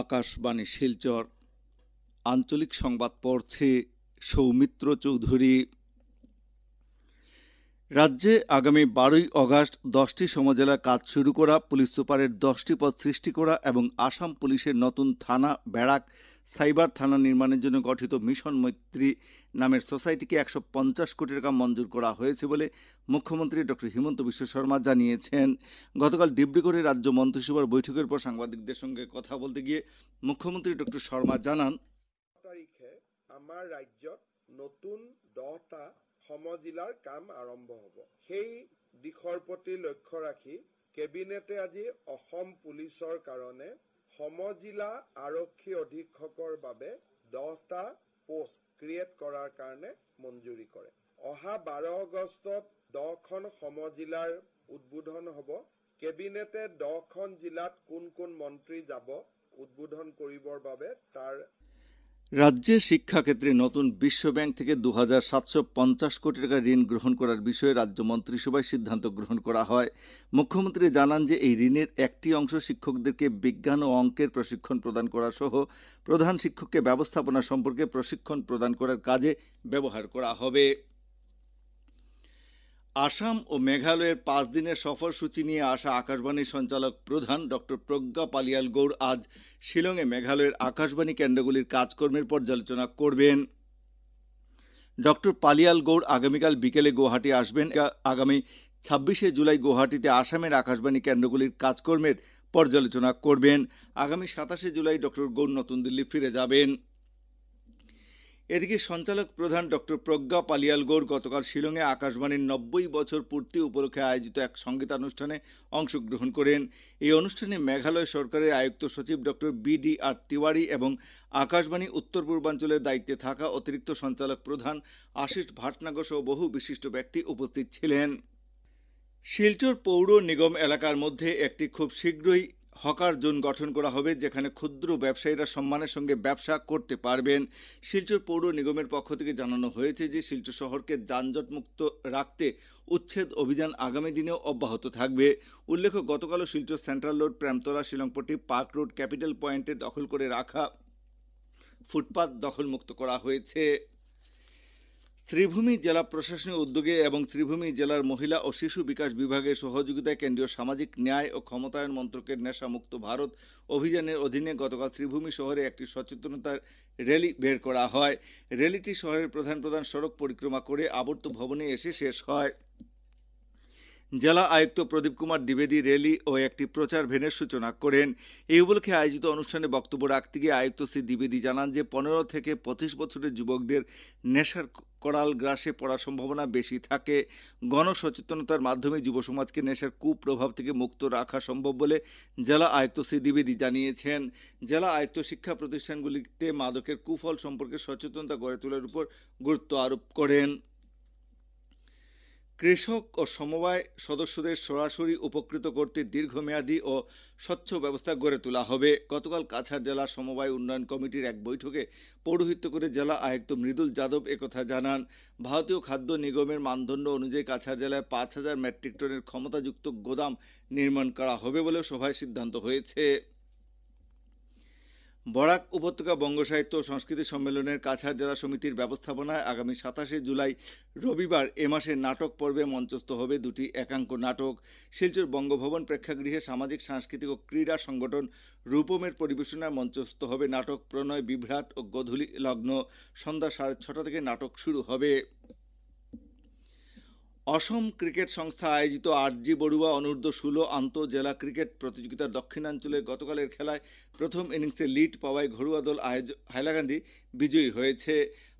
আকাশবাণী শিলচর আঞ্চলিক সংবাদ পড়ছে সৌমিত্র চৌধুরী। রাজ্যে আগামী 12ই আগস্ট 10টি সমজেলার কাজ শুরু করা, পুলিশ সুপারের 10টি পদ সৃষ্টি করা এবং আসাম পুলিশের নতুন থানা ব্যারাক সাইবার থানা নির্মাণের জন্য গঠিত মিশন মৈত্রী নামের সোসাইটিকে 150 কোটি টাকা মঞ্জুর করা হয়েছে বলে মুখ্যমন্ত্রী ডক্টর হিমন্ত বিশ্ব শর্মা জানিয়েছেন। গতকাল ডিব্রুগড়ে রাজ্য মন্ত্রিসভার বৈঠকের পর সাংবাদিকদের সঙ্গে কথা বলতে গিয়ে মুখ্যমন্ত্রী ডক্টর শর্মা জানান, তারিখে আমাৰ ৰাজ্যত নতুন 10টা সমজিলাৰ কাম আৰম্ভ হ'ব। সেই দিশৰ প্ৰতি লক্ষ্য ৰাখি কেবিনেটে আজি অসম পুলিচৰ কাৰণে সমজিলা আৰক্ষী অধীক্ষকৰ বাবে 10টা পোষ্ট ক্ৰিয়েট কৰাৰ কাৰণে মঞ্জুৰি কৰে। অহা 12 আগষ্টত 10খন সমজিলাৰ উদ্বোধন হ'ব। কেবিনেটে 10খন জিলাত কোন কোন মন্ত্ৰী যাব উদ্বোধন কৰিবৰ বাবে তাৰ রাজ্যের শিক্ষাক্ষেত্রে নতুন বিশ্ব ব্যাংক থেকে 2750 কোটি টাকা ঋণ গ্রহণ করার বিষয়ে রাজ্য মন্ত্রিসভায় সিদ্ধান্ত গ্রহণ করা হয়। মুখ্যমন্ত্রী জানান যে এই ঋণের একটি অংশ শিক্ষকদেরকে বিজ্ঞান ও অঙ্কের প্রশিক্ষণ প্রদান করা সহ প্রধান শিক্ষককে ব্যবস্থাপনা সম্পর্কে প্রশিক্ষণ প্রদান করার কাজে ব্যবহার করা হবে। আসাম ও মেঘালয়ের 5 দিনের সফরসূচি নিয়ে আসা আকাশবাণীর সঞ্চালক প্রধান ডক্টর প্রজ্ঞা পালিয়াল গৌড় আজ শিলংয়ে মেঘালয়ের আকাশবাণী কেন্দ্রগুলির কাজকর্মের পর্যালোচনা করবেন। ডক্টর পালিয়াল গৌড় আগামীকাল বিকেলে গুয়াহাটি আসবেন। আগামী 26শে জুলাই গুয়াহাটিতে আসামের আকাশবাণী কেন্দ্রগুলির কাজকর্মের পর্যালোচনা করবেন। আগামী 27শে জুলাই ডক্টর গৌড় নতুন দিল্লি ফিরে যাবেন। এদিকে সঞ্চালক প্রধান ডক্টর প্রজ্ঞা পালিয়াল গৌড় গতকাল শিলংয়ে আকাশবাণীর 90 বছর পূর্তি উপলক্ষে আয়োজিত এক সঙ্গীতানুষ্ঠানে অংশগ্রহণ করেন। এই অনুষ্ঠানে মেঘালয় সরকারের আয়ুক্ত সচিব ডক্টর BDR তিওয়ারি এবং আকাশবাণী উত্তর পূর্বাঞ্চলের দায়িত্বে থাকা অতিরিক্ত সঞ্চালক প্রধান আশিস ভাটনাগর সহ বহু বিশিষ্ট ব্যক্তি উপস্থিত ছিলেন। শিলচর পৌর নিগম এলাকার মধ্যে একটি খুব শীঘ্রই হকার জোন গঠন করা হবে, যেখানে ক্ষুদ্র ব্যবসায়ীরা সম্মানের সঙ্গে ব্যবসা করতে পারবেন। শিলচর পৌর নিগমের পক্ষ থেকে জানানো হয়েছে যে শিলচর শহরকে যানজটমুক্ত রাখতে উচ্ছেদ অভিযান আগামী দিনেও অব্যাহত থাকবে। উল্লেখ্য, গতকালও Silchar central road, Premtala, Shillongpatti, park road, capital পয়েন্টে দখল করে রাখা ফুটপাত দখলমুক্ত করা হয়েছে। শ্রীভূমি জেলা প্রশাসনের উদ্যোগে এবং শ্রীভূমি জেলার মহিলা ও শিশু বিকাশ বিভাগের সহযোগিতায় কেন্দ্রীয় সামাজিক ন্যায় ও ক্ষমতায়ন মন্ত্রকের নেশামুক্ত ভারত অভিযানের অধীনে গতকাল শ্রীভূমি শহরে একটি সচেতনতার র্যালি বের করা হয়। র্যালিটি শহরের প্রধান প্রধান সড়ক পরিক্রমা করে আবর্ত ভবনে এসে শেষ হয়। জেলা আয়ুক্ত প্রদীপ কুমার দ্বিবেদী র্যালি ও একটি প্রচার ভ্যানের সূচনা করেন। এই উপলক্ষে আয়োজিত অনুষ্ঠানে বক্তব্য রাখতে গিয়ে আয়ুক্ত শ্রী দ্বিবেদী জানান যে 15 থেকে 25 বছরের যুবকদের নেশার করাল গ্রাসে পড়ার সম্ভাবনা বেশি থাকে। গণসচেতনতার মাধ্যমে যুব সমাজকে নেশার কুপ্রভাব থেকে মুক্ত রাখা সম্ভব বলে জেলা আয়ুক্ত শ্রী দ্বিবেদী জানিয়েছেন। জেলা আয়ুক্ত শিক্ষা প্রতিষ্ঠানগুলিতে মাদকের কুফল সম্পর্কে সচেতনতা গড়ে তোলার উপর গুরুত্ব আরোপ করেন। কৃষক ও সমবায় সদস্যদের সরাসরি উপকৃত করতে দীর্ঘমেয়াদী ও স্বচ্ছ ব্যবস্থা গড়ে তোলা হবে। গতকাল কাছাড় জেলা সমবায় উন্নয়ন কমিটির এক বৈঠকে পৌরোহিত্য করে জেলা আয়ুক্ত মৃদুল যাদব একথা জানান। ভারতীয় খাদ্য নিগমের মানদণ্ড অনুযায়ী কাছাড় জেলায় 5000 মেট্রিক টনের ক্ষমতাযুক্ত গোদাম নির্মাণ করা হবে বলে সভায় সিদ্ধান্ত হয়েছে। বরাক উপত্যকা বঙ্গ সাহিত্য ও সংস্কৃতি সম্মেলনের কাছাড় জেলা সমিতির ব্যবস্থাপনায় আগামী 27শে জুলাই রবিবার এ মাসের নাটক পর্বে মঞ্চস্থ হবে 2টি একাঙ্ক নাটক। শিলচর বঙ্গভবন প্রেক্ষাগৃহে সামাজিক, সাংস্কৃতিক ও ক্রীড়া সংগঠন রূপমের পরিবেশনায় মঞ্চস্থ হবে নাটক প্রণয় বিভ্রাট ও গোধূলি লগ্ন। সন্ধ্যা 6:30 থেকে নাটক শুরু হবে। অসম ক্রিকেট সংস্থা আয়োজিত RG বড়ুয়া অনূর্ধ্ব 16 আন্তঃজেলা ক্রিকেট প্রতিযোগিতার দক্ষিণাঞ্চলের গতকালের খেলায় প্রথম ইনিংসে লিড পাওয়ায় ঘরোয়া দল হাইলাকান্দি বিজয়ী হয়েছে।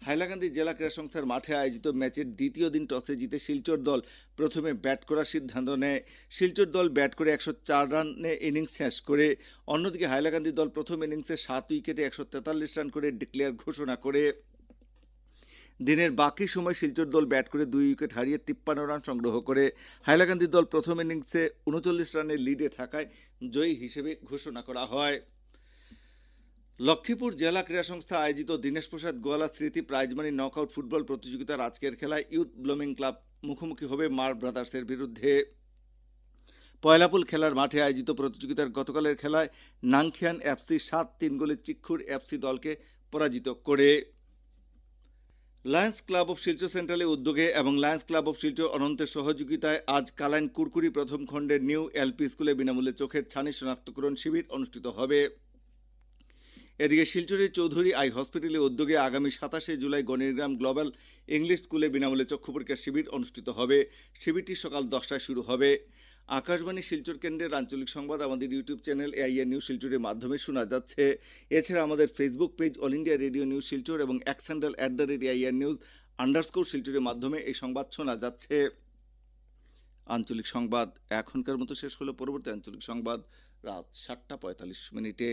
হাইলাকান্দি জেলা ক্রীড়া সংস্থার মাঠে আয়োজিত ম্যাচের দ্বিতীয় দিন টসে জিতে শিলচর দল প্রথমে ব্যাট করার সিদ্ধান্ত নেয়। শিলচর দল ব্যাট করে 104 রানে ইনিংস শেষ করে। অন্যদিকে হাইলাকান্দি দল প্রথম ইনিংসে 7 উইকেটে 143 রান করে ডিক্লেয়ার ঘোষণা করে। দিনের বাকি সময় শিলচর দল ব্যাট করে 2 উইকেট হারিয়ে 53 রান সংগ্রহ করে। হাইলাকান্দি দল প্রথম ইনিংসে 39 রানের লিডে থাকায় জয়ী হিসেবে ঘোষণা করা হয়। লক্ষ্মীপুর জেলা ক্রীড়া সংস্থা আয়োজিত দীনেশ প্রসাদ গোয়ালা স্মৃতি প্রাইজমানি নকআউট ফুটবল প্রতিযোগিতার আজকের খেলায় ইউথ ব্লুমিং ক্লাব মুখোমুখি হবে মার ব্রাদার্সের বিরুদ্ধে। পয়লাপুল খেলার মাঠে আয়োজিত প্রতিযোগিতার গতকালের খেলায় নাংখিয়ান এফসি 7-3 গোলে চিক্ষুর এফসি দলকে পরাজিত করে। লায়ন্স ক্লাব অফ শিলচর সেন্ট্রালের উদ্যোগে এবং লায়ন্স ক্লাব অফ শিলচর অনন্তের সহযোগিতায় আজ কালাইন কুরকুরি প্রথম খণ্ডের নিউ এলপি স্কুলে বিনামূল্যে চোখের ছানি শনাক্তকরণ শিবির অনুষ্ঠিত হবে। এদিকে শিলচরের চৌধুরী আই হসপিটালের উদ্যোগে আগামী 27 জুলাই গণিরগ্রাম গ্লোবাল ইংলিশ স্কুলে বিনামূল্যে চক্ষু পরীক্ষা শিবির অনুষ্ঠিত হবে। শিবিরটি সকাল 10টায় শুরু হবে। আকাশবাণী শিলচর কেন্দ্রের আঞ্চলিক সংবাদ আমাদের ইউটিউব চ্যানেল এআইআর নিউজ শিলচরের মাধ্যমে শোনা যাচ্ছে। এছাড়া আমাদের Facebook page all India radio news Silchar এবং এক্স হ্যান্ডেল @AIR নিউজ _শিলচরের মাধ্যমে এই সংবাদ শোনা যাচ্ছে। আঞ্চলিক সংবাদ এখনকার মতো শেষ হলো। পরবর্তী আঞ্চলিক সংবাদ রাত 7টা 45 মিনিটে।